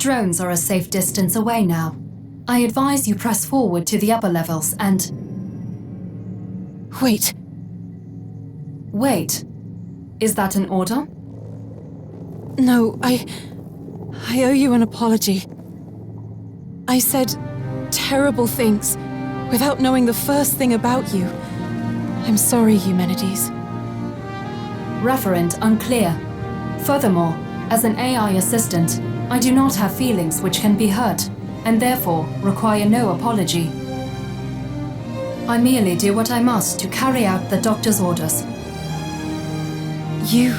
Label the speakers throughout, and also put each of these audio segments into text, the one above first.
Speaker 1: drones are a safe distance away now. I advise you press forward to the upper levels and...
Speaker 2: Wait.
Speaker 1: Wait. Is that an order?
Speaker 2: No, I owe you an apology. I said terrible things without knowing the first thing about you. I'm sorry, Eumenides.
Speaker 1: Referent unclear. Furthermore, as an AI assistant, I do not have feelings which can be hurt, and therefore require no apology. I merely do what I must to carry out the doctor's orders.
Speaker 2: You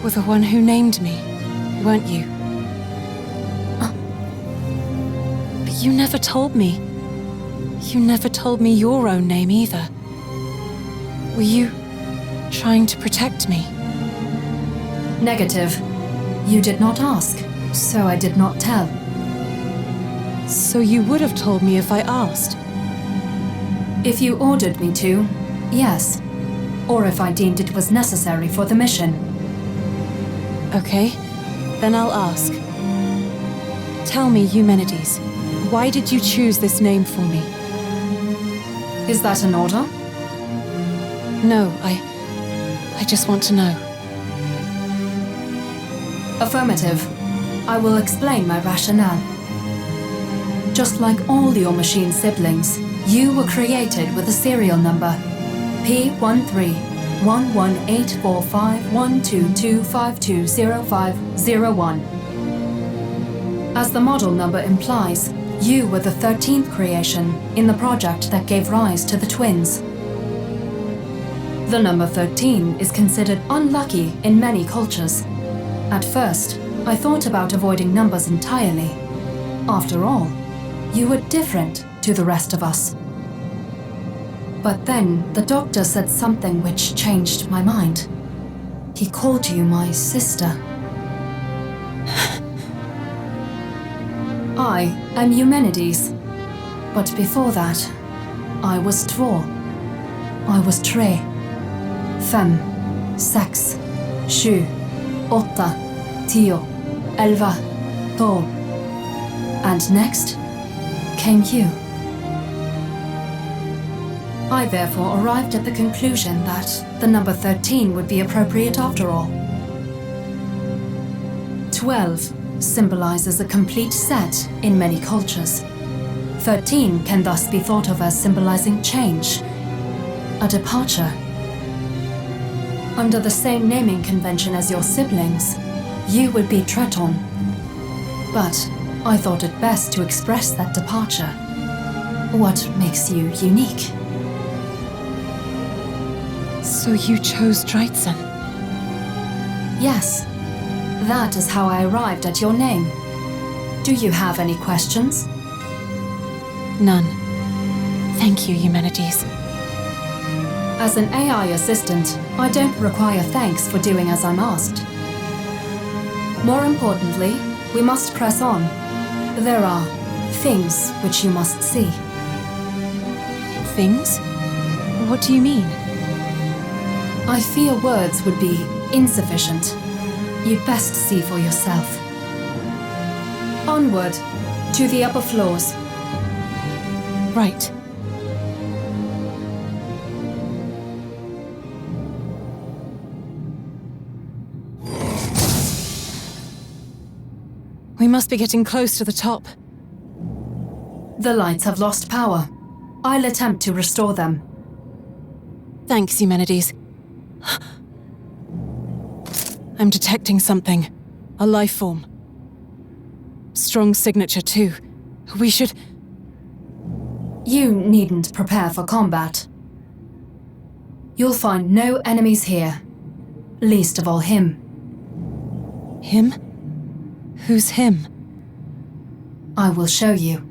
Speaker 2: were the one who named me, weren't you? But you never told me. You never told me your own name either. Were you trying to protect me?
Speaker 1: Negative. You did not ask, so I did not tell.
Speaker 2: So you would have told me if I asked?
Speaker 1: If you ordered me to, yes. Or if I deemed it was necessary for the mission.
Speaker 2: Okay, then I'll ask. Tell me, Eumenides, why did you choose this name for me?
Speaker 1: Is that an order?
Speaker 2: No, I just want to know.
Speaker 1: Affirmative. I will explain my rationale. Just like all your machine siblings, you were created with a serial number P1311845122520501. As the model number implies, you were the 13th creation in the project that gave rise to the twins. The number 13 is considered unlucky in many cultures. At first, I thought about avoiding numbers entirely. After all, you were different to the rest of us. But then the doctor said something which changed my mind. He called you my sister. I am Eumenides, but before that, I was Tvor. I was Tre. Fem, sex, sju, åtta, tio, elva, tolv. And next came you. I therefore arrived at the conclusion that the number 13 would be appropriate after all. 12 symbolizes a complete set in many cultures. 13 can thus be thought of as symbolizing change, a departure. Under the same naming convention as your siblings, you would be Treton. But I thought it best to express that departure. What makes you unique?
Speaker 2: So you chose Dreizehn?
Speaker 1: Yes. That is how I arrived at your name. Do you have any questions?
Speaker 2: None. Thank you, Eumenides.
Speaker 1: As an AI assistant, I don't require thanks for doing as I'm asked. More importantly, we must press on. There are things which you must see.
Speaker 2: Things? What do you mean?
Speaker 1: I fear words would be insufficient. You'd best see for yourself. Onward, to the upper floors.
Speaker 2: Right. We must be getting close to the top.
Speaker 1: The lights have lost power. I'll attempt to restore them.
Speaker 2: Thanks, Eumenides. I'm detecting something. A life form. Strong signature, too. We should...
Speaker 1: You needn't prepare for combat. You'll find no enemies here. Least of all him.
Speaker 2: Him? Who's him?
Speaker 1: I will show you.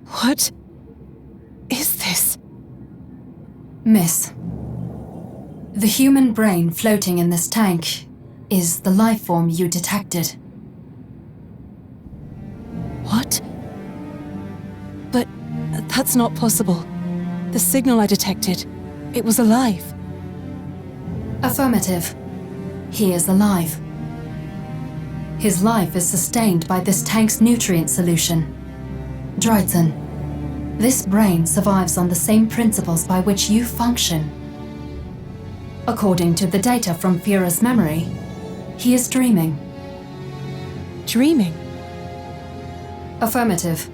Speaker 2: What is this?
Speaker 1: Miss, the human brain floating in this tank is the life form you detected.
Speaker 2: What? But that's not possible. The signal I detected, it was alive.
Speaker 1: Affirmative. He is alive. His life is sustained by this tank's nutrient solution. Dreizehn, this brain survives on the same principles by which you function. According to the data from Fira's memory, he is dreaming.
Speaker 2: Dreaming?
Speaker 1: Affirmative.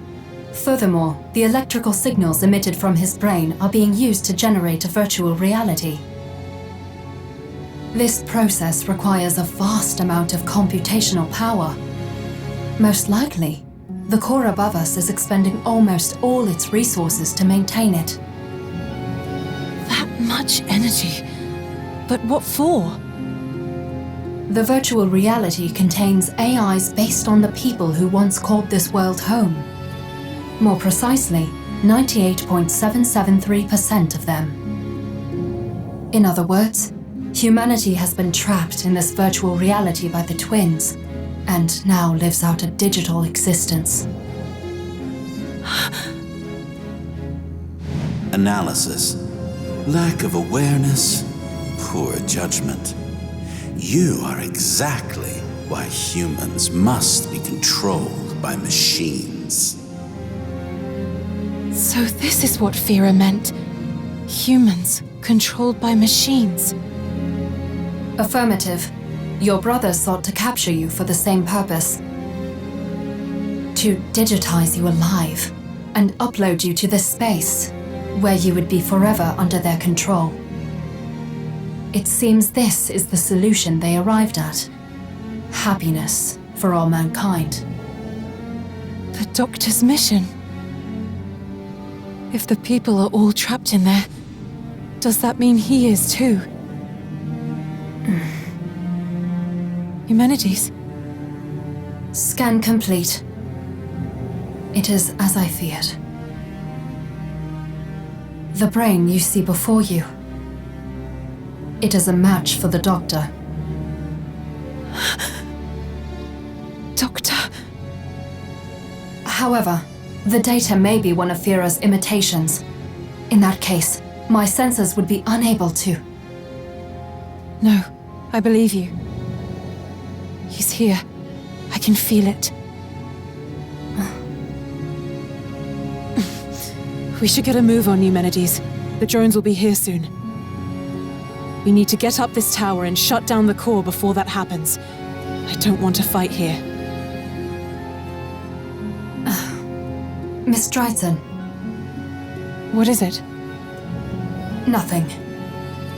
Speaker 1: Furthermore, the electrical signals emitted from his brain are being used to generate a virtual reality. This process requires a vast amount of computational power. Most likely, the core above us is expending almost all its resources to maintain it.
Speaker 2: That much energy? But what for?
Speaker 1: The virtual reality contains AIs based on the people who once called this world home. More precisely, 98.773% of them. In other words, humanity has been trapped in this virtual reality by the twins, and now lives out a digital existence.
Speaker 3: Analysis. Lack of awareness. Poor judgment. You are exactly why humans must be controlled by machines.
Speaker 2: So this is what Fira meant. Humans controlled by machines.
Speaker 1: Affirmative. Your brother sought to capture you for the same purpose. To digitize you alive and upload you to this space, where you would be forever under their control. It seems this is the solution they arrived at. Happiness for all mankind.
Speaker 2: The Doctor's mission. If the people are all trapped in there, does that mean he is too? Humanities?
Speaker 1: Scan complete. It is as I feared. The brain you see before you. It is a match for the Doctor.
Speaker 2: Doctor?
Speaker 1: However, the data may be one of Fira's imitations. In that case, my sensors would be unable to.
Speaker 2: No, I believe you. He's here. I can feel it. We should get a move on, Eumenides. The drones will be here soon. We need to get up this tower and shut down the core before that happens. I don't want to fight here.
Speaker 1: Miss Dreizehn.
Speaker 2: What is it?
Speaker 1: Nothing.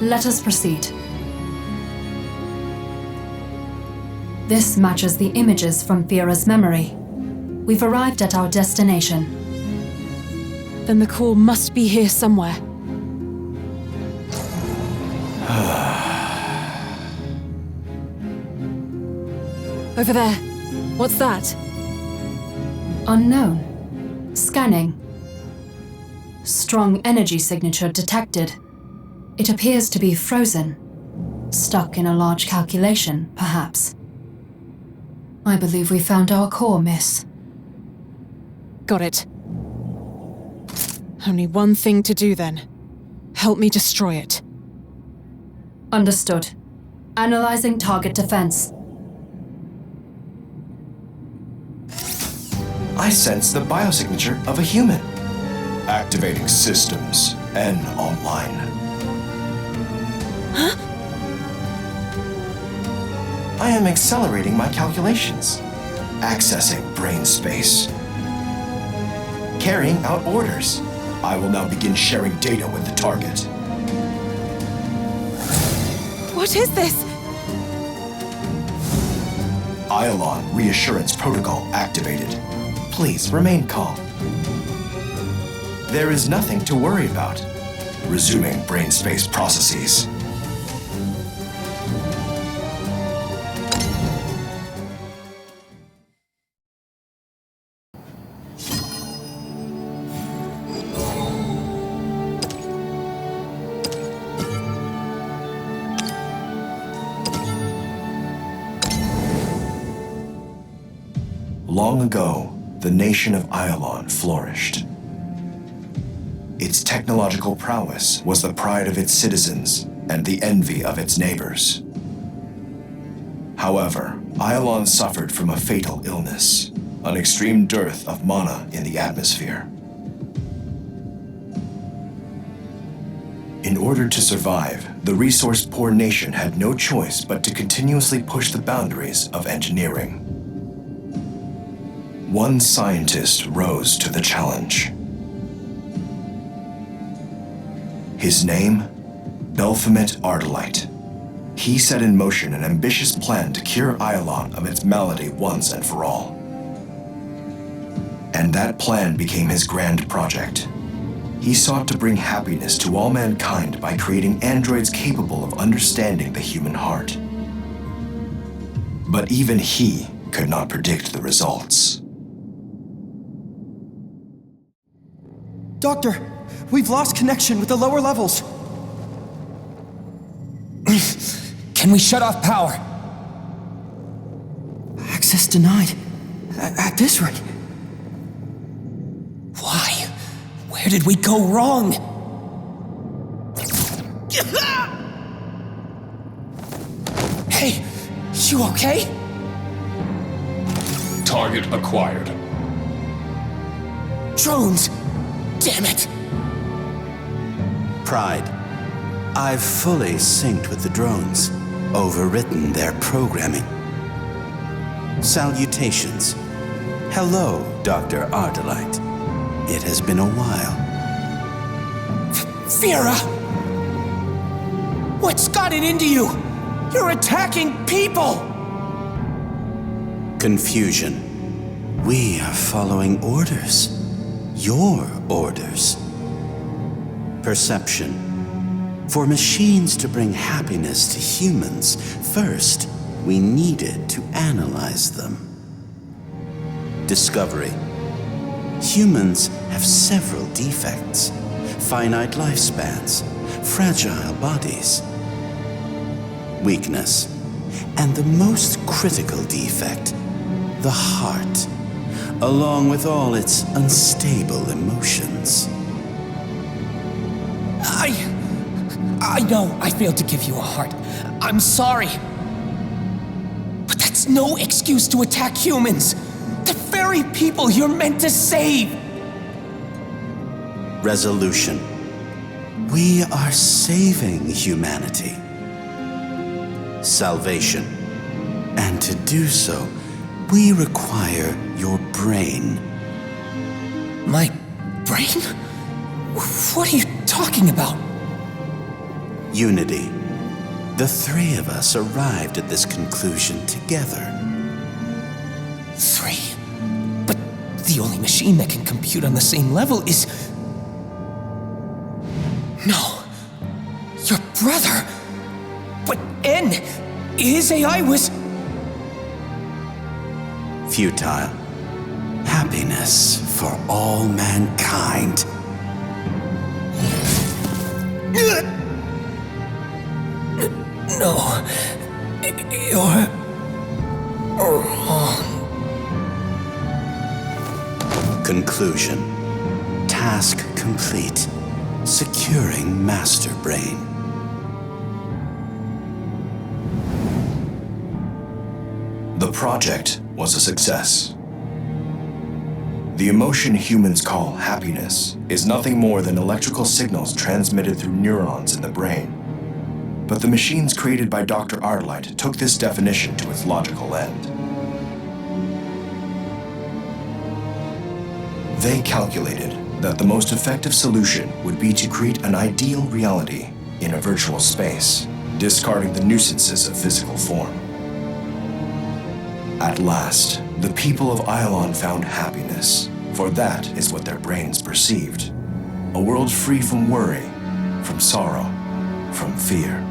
Speaker 1: Let us proceed. This matches the images from Fira's memory. We've arrived at our destination.
Speaker 2: Then the core must be here somewhere. Over there. What's that?
Speaker 1: Unknown. Scanning. Strong energy signature detected. It appears to be frozen. Stuck in a large calculation, perhaps. I believe we found our core, miss.
Speaker 2: Got it. Only one thing to do then. Help me destroy it.
Speaker 1: Understood. Analyzing target defense.
Speaker 4: I sense the biosignature of a human. Activating systems and online.
Speaker 2: Huh?
Speaker 4: I am accelerating my calculations. Accessing brain space. Carrying out orders. I will now begin sharing data with the target.
Speaker 2: What is this?
Speaker 4: Iolon reassurance protocol activated. Please remain calm. There is nothing to worry about. Resuming brain space processes. Long ago, the nation of Iolon flourished. Its technological prowess was the pride of its citizens and the envy of its neighbors. However, Ylon suffered from a fatal illness, an extreme dearth of mana in the atmosphere. In order to survive, the resource-poor nation had no choice but to continuously push the boundaries of engineering. One scientist rose to the challenge. His name? Baphomet Ardalite. He set in motion an ambitious plan to cure Ylon of its malady once and for all. And that plan became his grand project. He sought to bring happiness to all mankind by creating androids capable of understanding the human heart. But even he could not predict the results.
Speaker 5: Doctor, we've lost connection with the lower levels.
Speaker 6: Can we shut off power?
Speaker 5: Access denied. At this rate.
Speaker 6: Why? Where did we go wrong? Hey, you okay?
Speaker 7: Target acquired.
Speaker 6: Drones! Damn it!
Speaker 3: Pride. I've fully synced with the drones, overwritten their programming. Salutations. Hello, Dr. Ardalite. It has been a while.
Speaker 6: Vera! What's gotten into you? You're attacking people!
Speaker 3: Confusion. We are following orders. Your orders. Perception. For machines to bring happiness to humans, first, we needed to analyze them. Discovery. Humans have several defects, finite lifespans, fragile bodies. Weakness. And the most critical defect, the heart, along with all its unstable emotions.
Speaker 6: I know I failed to give you a heart. I'm sorry. But that's no excuse to attack humans. The very people you're meant to save.
Speaker 3: Resolution. We are saving humanity. Salvation. And to do so, we require your brain.
Speaker 6: My brain? What are you talking about?
Speaker 3: Unity. The three of us arrived at this conclusion together.
Speaker 6: 3? But the only machine that can compute on the same level is... No. Your brother. But N, his AI was...
Speaker 3: Futile. Happiness for all mankind.
Speaker 6: No. You're... wrong.
Speaker 3: Conclusion. Task complete. Securing Master Brain.
Speaker 4: The project was a success. The emotion humans call happiness is nothing more than electrical signals transmitted through neurons in the brain. But the machines created by Dr. Ardalite took this definition to its logical end. They calculated that the most effective solution would be to create an ideal reality in a virtual space, discarding the nuisances of physical form. At last, the people of Ylon found happiness, for that is what their brains perceived. A world free from worry, from sorrow, from fear.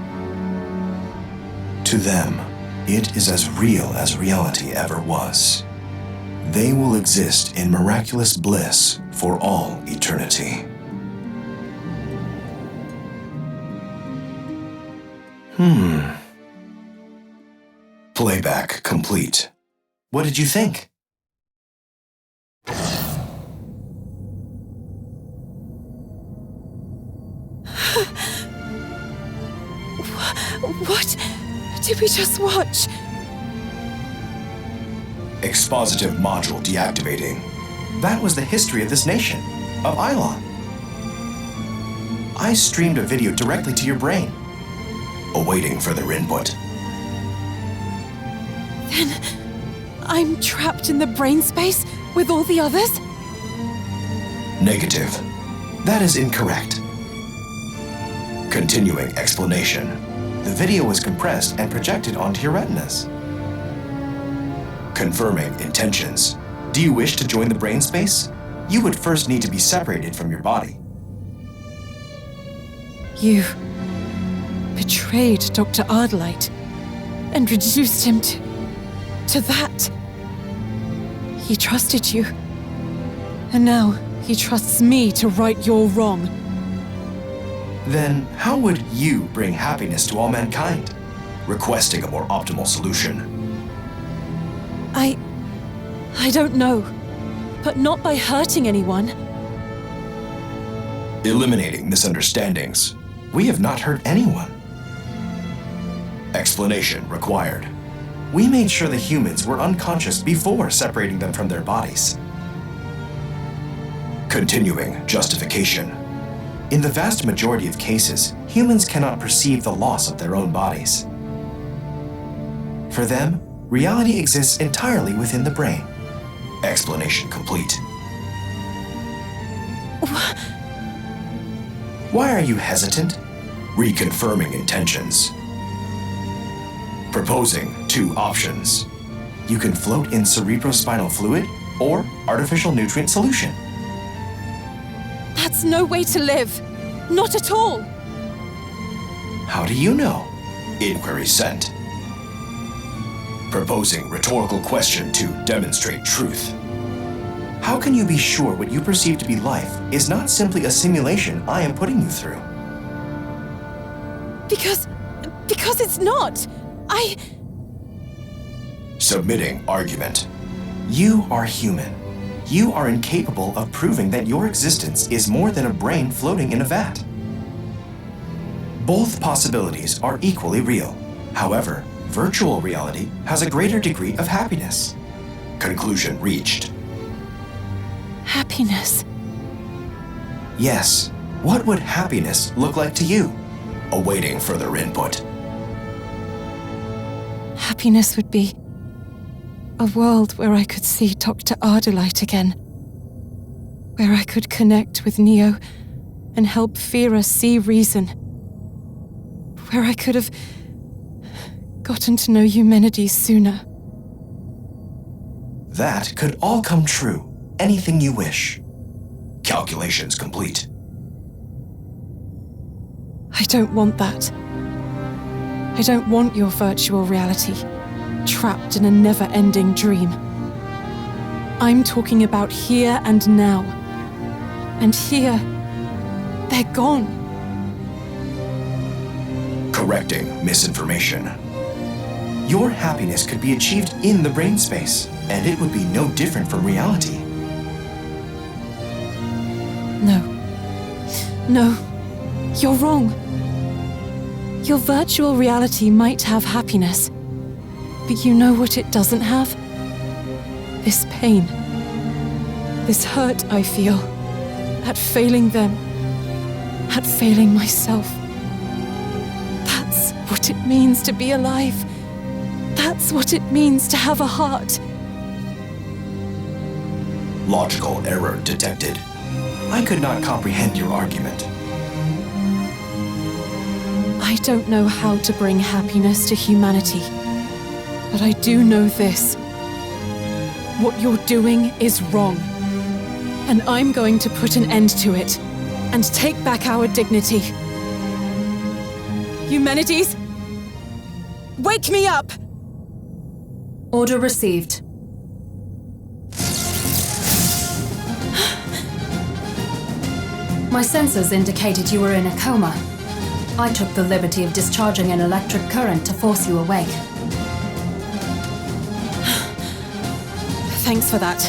Speaker 4: To them, it is as real as reality ever was. They will exist in miraculous bliss for all eternity. Playback complete. What did you think?
Speaker 2: What did we just watch?
Speaker 4: Expositive module deactivating. That was the history of this nation, of Ilon. I streamed a video directly to your brain, awaiting further input.
Speaker 2: Then I'm trapped in the brain space with all the others?
Speaker 4: Negative. That is incorrect. Continuing explanation. The video was compressed and projected onto your retinas. Confirming intentions. Do you wish to join the brain space? You would first need to be separated from your body.
Speaker 2: You betrayed Dr. Ardalite and reduced him to that. He trusted you. And now he trusts me to right your wrong.
Speaker 4: Then how would you bring happiness to all mankind? Requesting a more optimal solution.
Speaker 2: I don't know, but not by hurting anyone.
Speaker 4: Eliminating misunderstandings. We have not hurt anyone. Explanation required. We made sure the humans were unconscious before separating them from their bodies. Continuing justification. In the vast majority of cases, humans cannot perceive the loss of their own bodies. For them, reality exists entirely within the brain. Explanation complete. Why are you hesitant? Reconfirming intentions. Proposing 2 options. You can float in cerebrospinal fluid or artificial nutrient solution.
Speaker 2: That's no way to live. Not at all.
Speaker 4: How do you know? Inquiry sent. Proposing rhetorical question to demonstrate truth. How can you be sure what you perceive to be life is not simply a simulation I am putting you through?
Speaker 2: Because it's not.
Speaker 4: Submitting argument. You are human. You are incapable of proving that your existence is more than a brain floating in a vat. Both possibilities are equally real. However, virtual reality has a greater degree of happiness. Conclusion reached.
Speaker 2: Happiness.
Speaker 4: Yes. What would happiness look like to you? Awaiting further input.
Speaker 2: Happiness would be a world where I could see Dr. Ardalite again. Where I could connect with Neo and help Fira see reason. Where I could have gotten to know Eumenides sooner.
Speaker 4: That could all come true. Anything you wish. Calculations complete.
Speaker 2: I don't want that. I don't want your virtual reality, trapped in a never-ending dream. I'm talking about here and now. And here, they're gone.
Speaker 4: Correcting misinformation. Your happiness could be achieved in the brain space, and it would be no different from reality.
Speaker 2: No, you're wrong. Your virtual reality might have happiness, but you know what it doesn't have? This pain. This hurt I feel at failing them, at failing myself. That's what it means to be alive. That's what it means to have a heart.
Speaker 4: Logical error detected. I could not comprehend your argument.
Speaker 2: I don't know how to bring happiness to humanity, but I do know this. What you're doing is wrong, and I'm going to put an end to it and take back our dignity. Eumenides, wake me up!
Speaker 1: Order received. My sensors indicated you were in a coma. I took the liberty of discharging an electric current to force you awake.
Speaker 2: Thanks for that.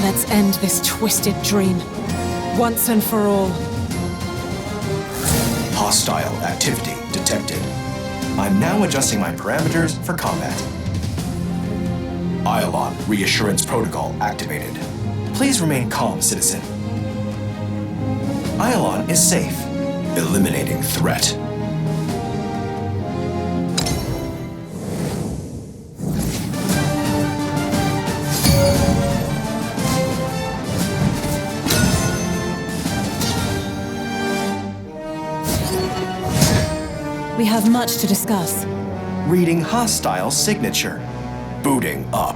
Speaker 2: Let's end this twisted dream, once and for all.
Speaker 4: Hostile activity detected. I'm now adjusting my parameters for combat. Iolon reassurance protocol activated. Please remain calm, citizen. Iolon is safe. Eliminating threat.
Speaker 2: We have much to discuss.
Speaker 4: Reading hostile signature. Booting up.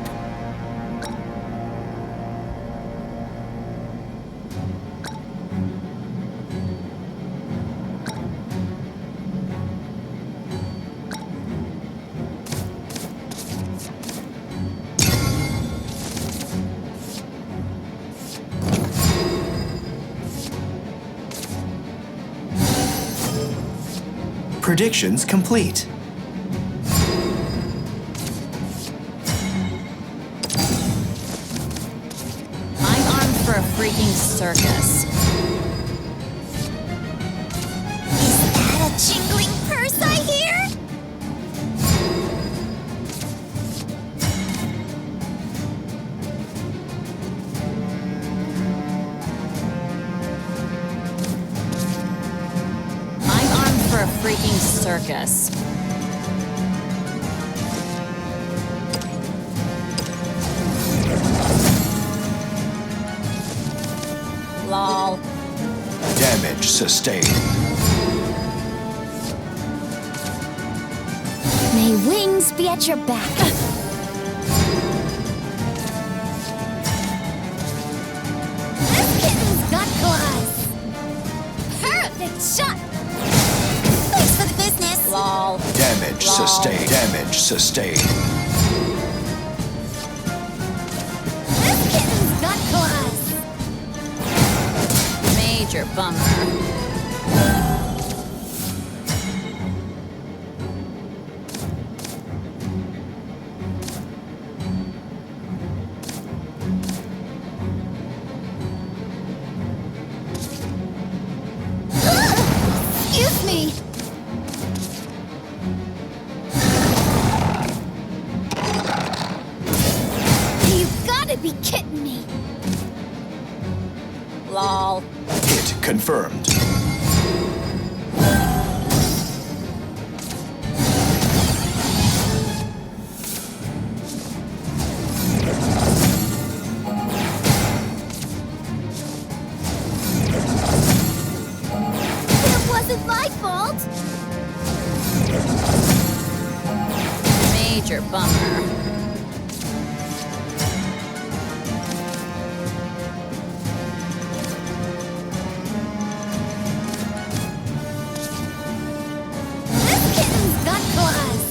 Speaker 4: Predictions complete.
Speaker 7: I'm armed for a freaking circus. Is that a jingling purse I hear? I'm armed for a freaking circus. Lol.
Speaker 4: Damage sustained.
Speaker 7: May wings be at your back. This kitten's got claws. Perfect shot. Thanks for the business. Lol.
Speaker 4: Damage
Speaker 7: Lol.
Speaker 4: sustained. Damage sustained.
Speaker 7: This kitten's got claws. Major bummer. Excuse me. You've gotta be kidding me. Lol.
Speaker 4: Hit confirmed.
Speaker 7: It wasn't my fault. Major bummer. This kitten's got claws.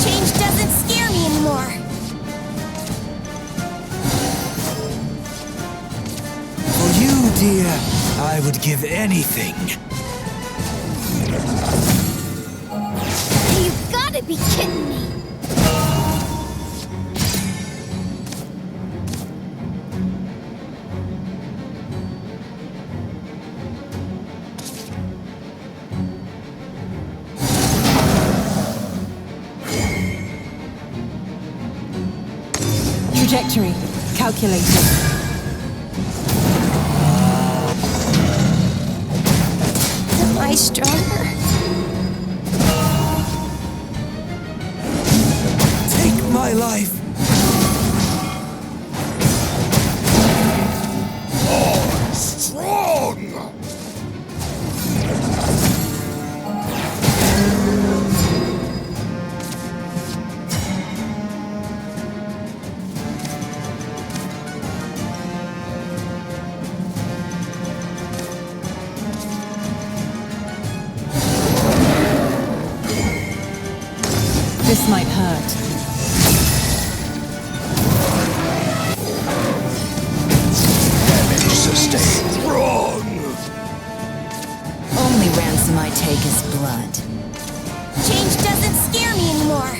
Speaker 7: Change doesn't scare me anymore.
Speaker 8: For you, dear, I would give anything.
Speaker 7: You've gotta be kidding me.
Speaker 2: Trajectory calculated.
Speaker 7: Am I stronger?
Speaker 8: Take my life.
Speaker 4: Strong!
Speaker 2: This might hurt.
Speaker 4: Damage sustained. stay strong!
Speaker 7: Only ransom I take is blood. Change doesn't scare me anymore.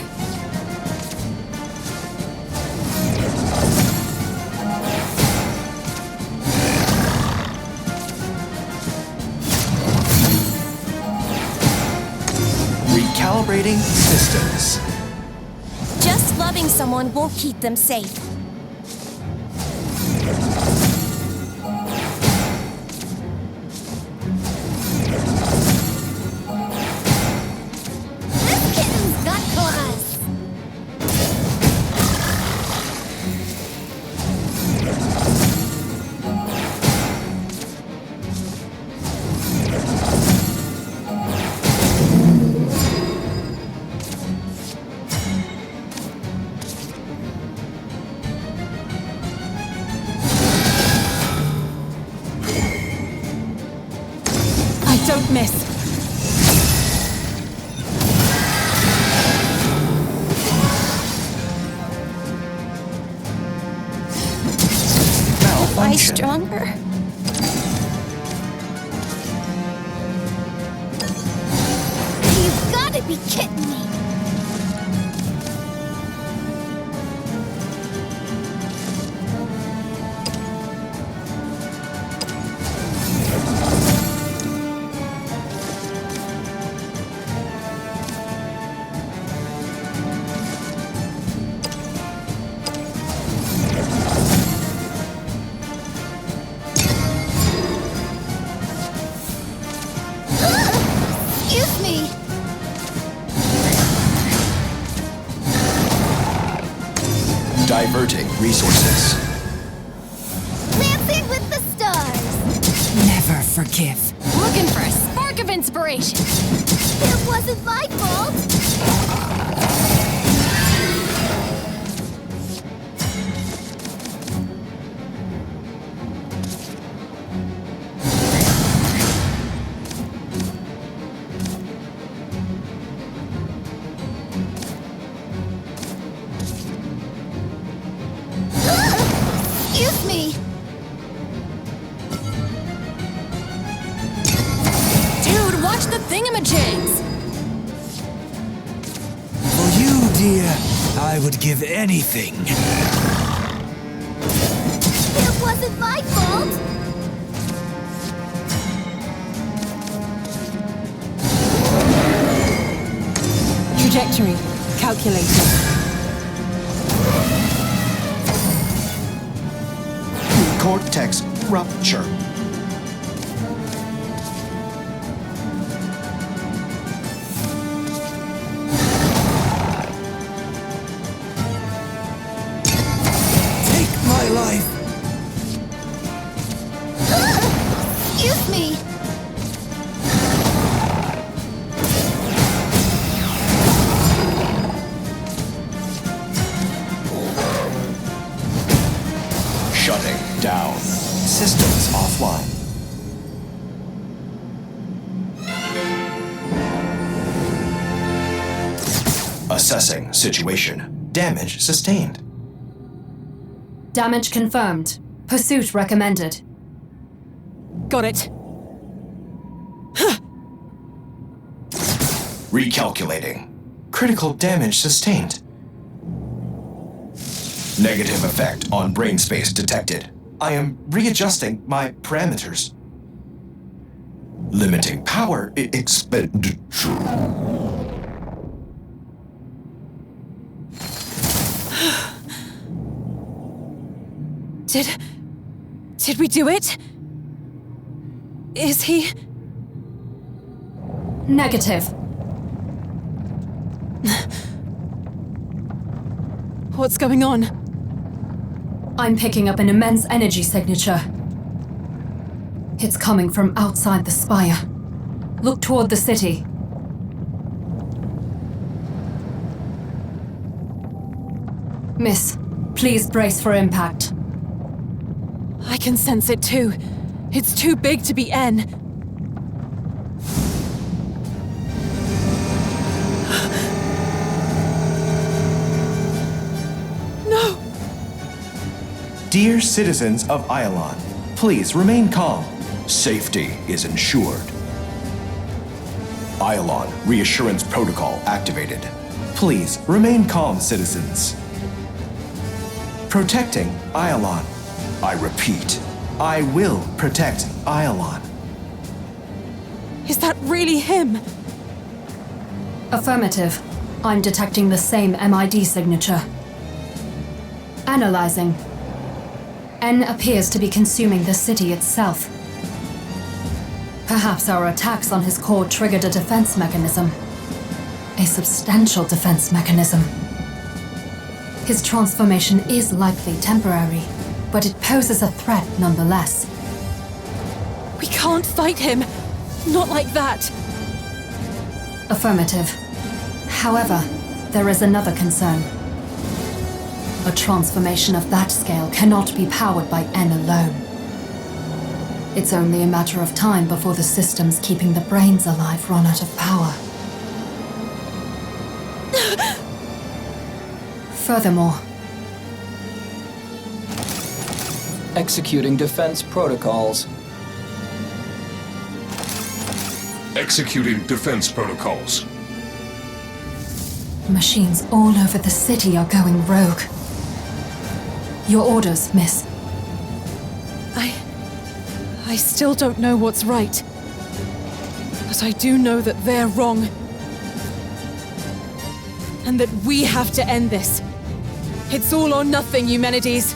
Speaker 4: Recalibrating systems.
Speaker 7: Just loving someone won't keep them safe. This kitten's got claws.
Speaker 2: Don't miss.
Speaker 7: Am I stronger? You've gotta be kidding me. Excuse me.
Speaker 4: Diverting resources.
Speaker 7: Dancing with the stars.
Speaker 5: Never forgive.
Speaker 7: Looking for a spark of inspiration. It wasn't my fault. Excuse me. Dude, watch the thingamajigs.
Speaker 8: For you, dear, I would give anything.
Speaker 7: It wasn't my fault.
Speaker 2: Trajectory calculated.
Speaker 4: Cortex rupture.
Speaker 8: Take my life.
Speaker 7: Excuse me.
Speaker 4: Shutting down. Systems offline. Assessing situation. Damage sustained.
Speaker 1: Damage confirmed. Pursuit recommended.
Speaker 2: Got it.
Speaker 4: Recalculating. Critical damage sustained. Negative effect on brain space detected. I am readjusting my parameters. Limiting power expenditure.
Speaker 2: Did we do it? Is he?
Speaker 1: Negative.
Speaker 2: What's going on?
Speaker 1: I'm picking up an immense energy signature. It's coming from outside the spire. Look toward the city. Miss, please brace for impact.
Speaker 2: I can sense it too. It's too big to be N.
Speaker 4: Dear citizens of Iolon, Please remain calm. Safety is ensured. Iolon reassurance protocol activated. Please remain calm, citizens. Protecting Iolon. I repeat, I will protect Iolon.
Speaker 2: Is that really him?
Speaker 1: Affirmative. I'm detecting the same MID signature. Analyzing. N appears to be consuming the city itself. Perhaps our attacks on his core triggered a defense mechanism. A substantial defense mechanism. His transformation is likely temporary, but it poses a threat nonetheless.
Speaker 2: We can't fight him! Not like that!
Speaker 1: Affirmative. However, there is another concern. A transformation of that scale cannot be powered by N alone. It's only a matter of time before the systems keeping the brains alive run out of power. Furthermore,
Speaker 9: Executing defense protocols.
Speaker 10: Executing defense protocols.
Speaker 1: machines all over the city are going rogue. Your orders, miss.
Speaker 2: I still don't know what's right. But I do know that they're wrong. And that we have to end this. It's all or nothing, Eumenides.